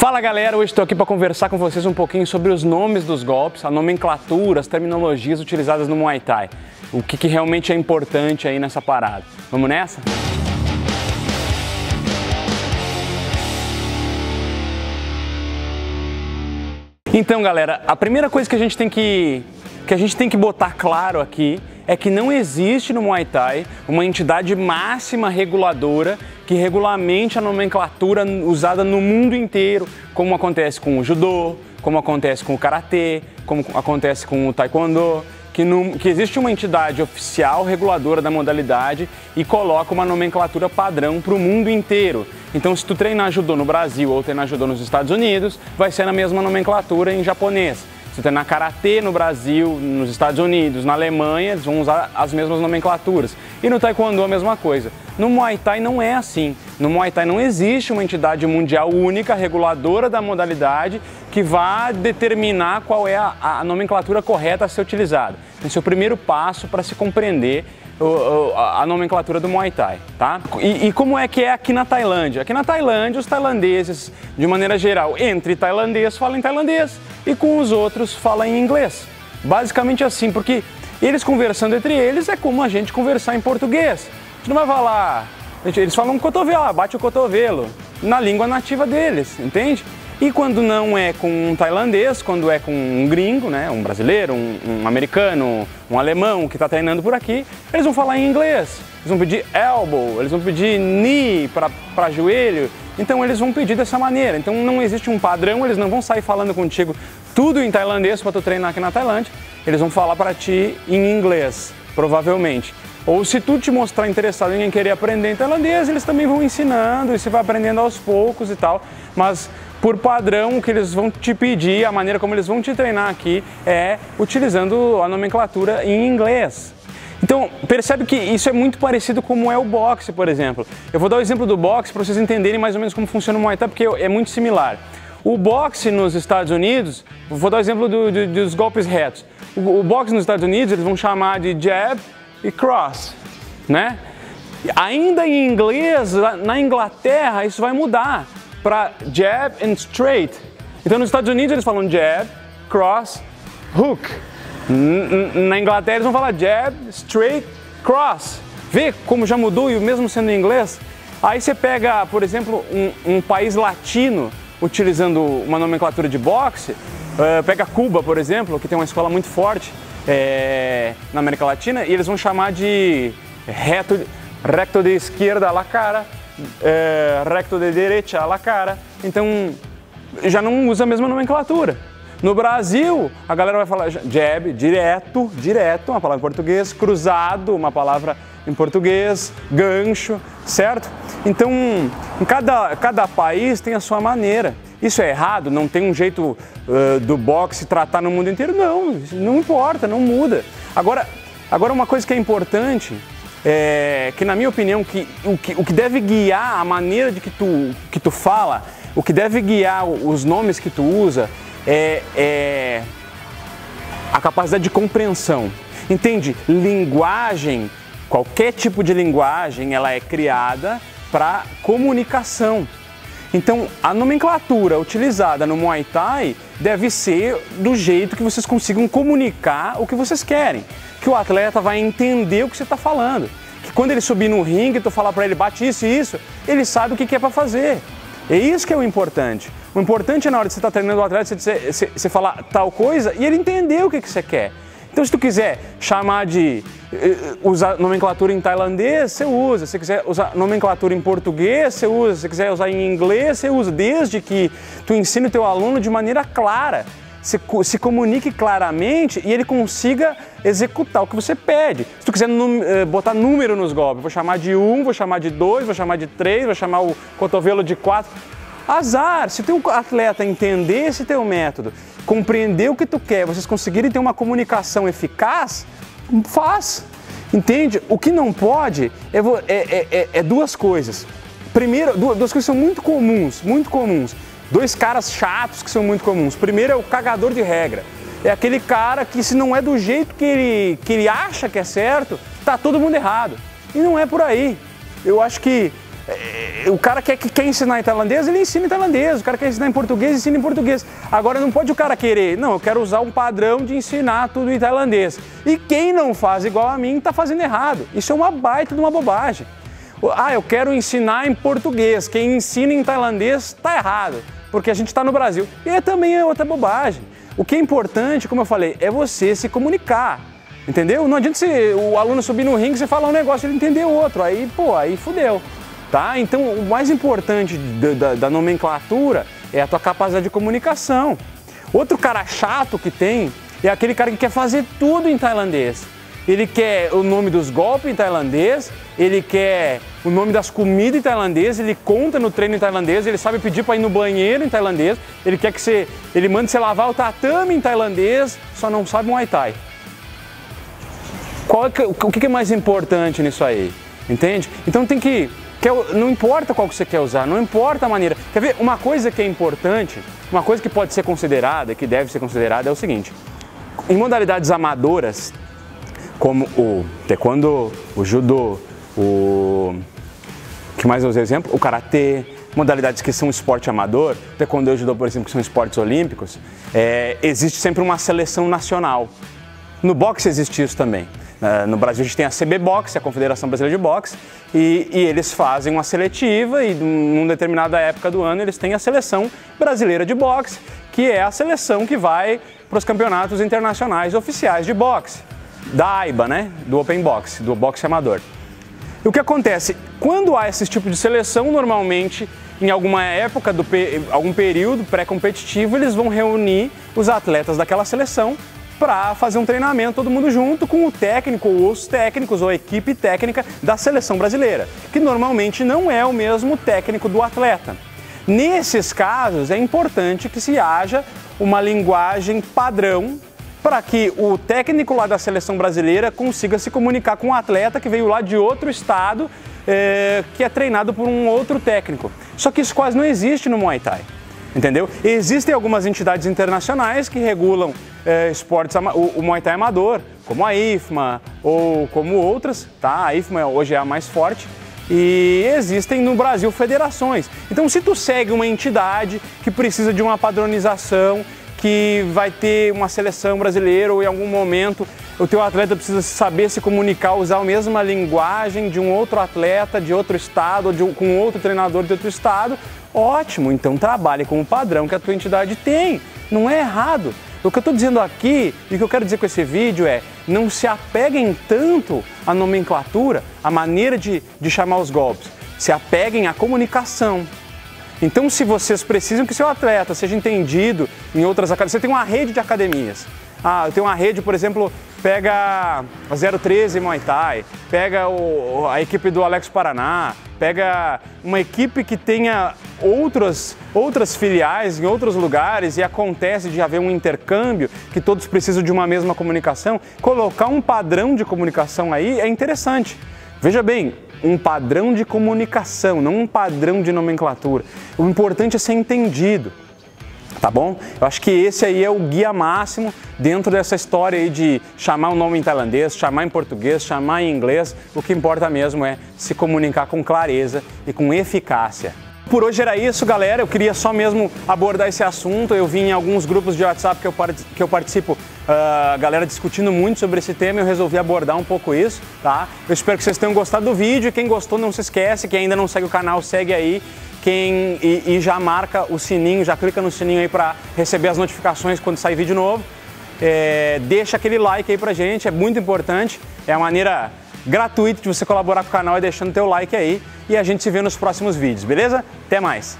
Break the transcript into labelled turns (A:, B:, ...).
A: Fala galera, hoje estou aqui para conversar com vocês um pouquinho sobre os nomes dos golpes, a nomenclatura, as terminologias utilizadas no Muay Thai. O que realmente é importante aí nessa parada. Vamos nessa? Então galera, a primeira coisa que a gente tem que botar claro aqui é que não existe no Muay Thai uma entidade máxima reguladora que regulamente a nomenclatura usada no mundo inteiro, como acontece com o judô, como acontece com o karatê, como acontece com o taekwondo, que existe uma entidade oficial reguladora da modalidade e coloca uma nomenclatura padrão para o mundo inteiro. Então, se tu treinar judô no Brasil ou treinar judô nos Estados Unidos, vai ser na mesma nomenclatura em japonês. Se tu treinar karatê no Brasil, nos Estados Unidos, na Alemanha, eles vão usar as mesmas nomenclaturas. E no taekwondo a mesma coisa. No Muay Thai não é assim. No Muay Thai não existe uma entidade mundial única, reguladora da modalidade, que vá determinar qual é a nomenclatura correta a ser utilizada. Esse é o primeiro passo para se compreender a nomenclatura do Muay Thai, tá? E como é que é aqui na Tailândia? Aqui na Tailândia, os tailandeses, de maneira geral, entre tailandês, falam em tailandês e com os outros falam em inglês. Basicamente assim, porque eles conversando entre eles é como a gente conversar em português. A gente não vai falar... Eles falam cotovelo, bate o cotovelo, na língua nativa deles, entende? E quando não é com um tailandês, quando é com um gringo, né, um brasileiro, um americano, um alemão que está treinando por aqui, eles vão falar em inglês. Eles vão pedir elbow, eles vão pedir knee para joelho. Então eles vão pedir dessa maneira. Então não existe um padrão, eles não vão sair falando contigo tudo em tailandês para tu treinar aqui na Tailândia. Eles vão falar para ti em inglês, provavelmente. Ou se tu te mostrar interessado em querer aprender em tailandês, eles também vão ensinando e você vai aprendendo aos poucos e tal. Mas por padrão, o que eles vão te pedir, a maneira como eles vão te treinar aqui é utilizando a nomenclatura em inglês. Então, percebe que isso é muito parecido com é o boxe, por exemplo. Eu vou dar o exemplo do boxe para vocês entenderem mais ou menos como funciona o Muay Thai, porque é muito similar. O boxe nos Estados Unidos, vou dar o exemplo dos golpes retos. O boxe nos Estados Unidos, eles vão chamar de jab e cross, né? Ainda em inglês, na Inglaterra, isso vai mudar para jab and straight. Então nos Estados Unidos eles falam jab, cross, hook. Na Inglaterra eles vão falar jab, straight, cross. Vê como já mudou e mesmo sendo em inglês? Aí você pega, por exemplo, um país latino utilizando uma nomenclatura de boxe, pega Cuba, por exemplo, que tem uma escola muito forte na América Latina, e eles vão chamar de recto de esquerda a la cara, recto de direita a la cara. Então já não usa a mesma nomenclatura. No Brasil, a galera vai falar jab, direto, uma palavra em português, cruzado, uma palavra em português, gancho, certo? Então, em cada país tem a sua maneira. Isso é errado? Não tem um jeito do boxe tratar no mundo inteiro? Não importa, não muda. Agora uma coisa que é importante que na minha opinião o que deve guiar a maneira de que tu fala, o que deve guiar os nomes que tu usa é a capacidade de compreensão. Entende? Linguagem, qualquer tipo de linguagem, ela é criada para comunicação. Então, a nomenclatura utilizada no Muay Thai deve ser do jeito que vocês consigam comunicar o que vocês querem. Que o atleta vai entender o que você está falando. Que quando ele subir no ringue, tu falar para ele, bate isso e isso, ele sabe o que é para fazer. É isso que é o importante. O importante é na hora de você estar treinando o atleta, você falar tal coisa e ele entender o que você quer. Então, se tu quiser chamar de usar nomenclatura em tailandês, você usa. Se quiser usar nomenclatura em português, você usa. Se quiser usar em inglês, você usa. Desde que tu ensine o teu aluno de maneira clara, se comunique claramente e ele consiga executar o que você pede. Se tu quiser botar número nos golpes, vou chamar de 1, vou chamar de 2, vou chamar de 3, vou chamar o cotovelo de 4. Azar, se o teu atleta entender esse teu método, compreender o que tu quer, vocês conseguirem ter uma comunicação eficaz, faz, entende? O que não pode é duas coisas. Primeiro, duas coisas que são muito comuns. Dois caras chatos que são muito comuns. Primeiro é o cagador de regra. É aquele cara que se não é do jeito que ele acha que é certo, tá todo mundo errado. E não é por aí. Eu acho que O cara quer ensinar em tailandês, ele ensina em tailandês. O cara quer ensinar em português, ensina em português. Agora não pode o cara querer, não, eu quero usar um padrão de ensinar tudo em tailandês. E quem não faz igual a mim está fazendo errado. Isso é uma baita de uma bobagem. Ah, eu quero ensinar em português. Quem ensina em tailandês está errado, porque a gente está no Brasil. E também é outra bobagem. O que é importante, como eu falei, é você se comunicar. Entendeu? Não adianta o aluno subir no ringue e você falar um negócio e ele entender outro. Aí, pô, aí fudeu. Tá? Então, o mais importante da nomenclatura é a tua capacidade de comunicação. Outro cara chato que tem é aquele cara que quer fazer tudo em tailandês. Ele quer o nome dos golpes em tailandês, ele quer o nome das comidas em tailandês, ele conta no treino em tailandês, ele sabe pedir para ir no banheiro em tailandês, ele quer que ele manda você lavar o tatame em tailandês, só não sabe Muay Thai. O que é mais importante nisso aí? Entende? Então não importa qual que você quer usar, não importa a maneira. Quer ver? Uma coisa que é importante, uma coisa que pode ser considerada, que deve ser considerada é o seguinte. Em modalidades amadoras, como o taekwondo, o judô, que mais eu usei exemplo? O karatê, modalidades que são esporte amador, taekwondo e o judô, por exemplo, que são esportes olímpicos, existe sempre uma seleção nacional. No boxe existe isso também. No Brasil a gente tem a CB Boxe, a Confederação Brasileira de Boxe, e eles fazem uma seletiva e numa determinada época do ano eles têm a Seleção Brasileira de Boxe, que é a seleção que vai para os campeonatos internacionais oficiais de boxe, da AIBA, né? Do Open Boxe, do boxe amador. E o que acontece? Quando há esse tipo de seleção, normalmente, em alguma época, algum período pré-competitivo, eles vão reunir os atletas daquela seleção para fazer um treinamento todo mundo junto com o técnico ou os técnicos ou a equipe técnica da seleção brasileira, que normalmente não é o mesmo técnico do atleta. Nesses casos é importante que se haja uma linguagem padrão para que o técnico lá da seleção brasileira consiga se comunicar com o atleta que veio lá de outro estado, que é treinado por um outro técnico. Só que isso quase não existe no Muay Thai. Entendeu? Existem algumas entidades internacionais que regulam esportes, o Muay Thai amador, como a IFMA ou como outras, tá? A IFMA hoje é a mais forte e existem no Brasil federações. Então, se tu segue uma entidade que precisa de uma padronização, que vai ter uma seleção brasileira ou em algum momento o teu atleta precisa saber se comunicar, usar a mesma linguagem de um outro atleta de outro estado ou com outro treinador de outro estado, ótimo, então trabalhe com o padrão que a tua entidade tem, não é errado. O que eu estou dizendo aqui e o que eu quero dizer com esse vídeo é não se apeguem tanto à nomenclatura, à maneira de chamar os golpes, se apeguem à comunicação. Então, se vocês precisam que seu atleta seja entendido em outras academias, você tem uma rede de academias. Ah, eu tenho uma rede, por exemplo, pega a 013 Muay Thai, pega a equipe do Alex Paraná, pega uma equipe que tenha outras filiais em outros lugares e acontece de haver um intercâmbio, que todos precisam de uma mesma comunicação. Colocar um padrão de comunicação aí é interessante. Veja bem, um padrão de comunicação, não um padrão de nomenclatura. O importante é ser entendido, tá bom? Eu acho que esse aí é o guia máximo dentro dessa história aí de chamar o nome em tailandês, chamar em português, chamar em inglês. O que importa mesmo é se comunicar com clareza e com eficácia. Por hoje era isso, galera. Eu queria só mesmo abordar esse assunto. Eu vi em alguns grupos de WhatsApp que eu participo, a galera discutindo muito sobre esse tema, eu resolvi abordar um pouco isso, tá? Eu espero que vocês tenham gostado do vídeo. Quem gostou, não se esquece, quem ainda não segue o canal, segue aí. E já marca o sininho, já clica no sininho aí para receber as notificações quando sair vídeo novo. Deixa aquele like aí pra gente, é muito importante. É a maneira gratuita de você colaborar com o canal, deixando teu like aí. E a gente se vê nos próximos vídeos, beleza? Até mais!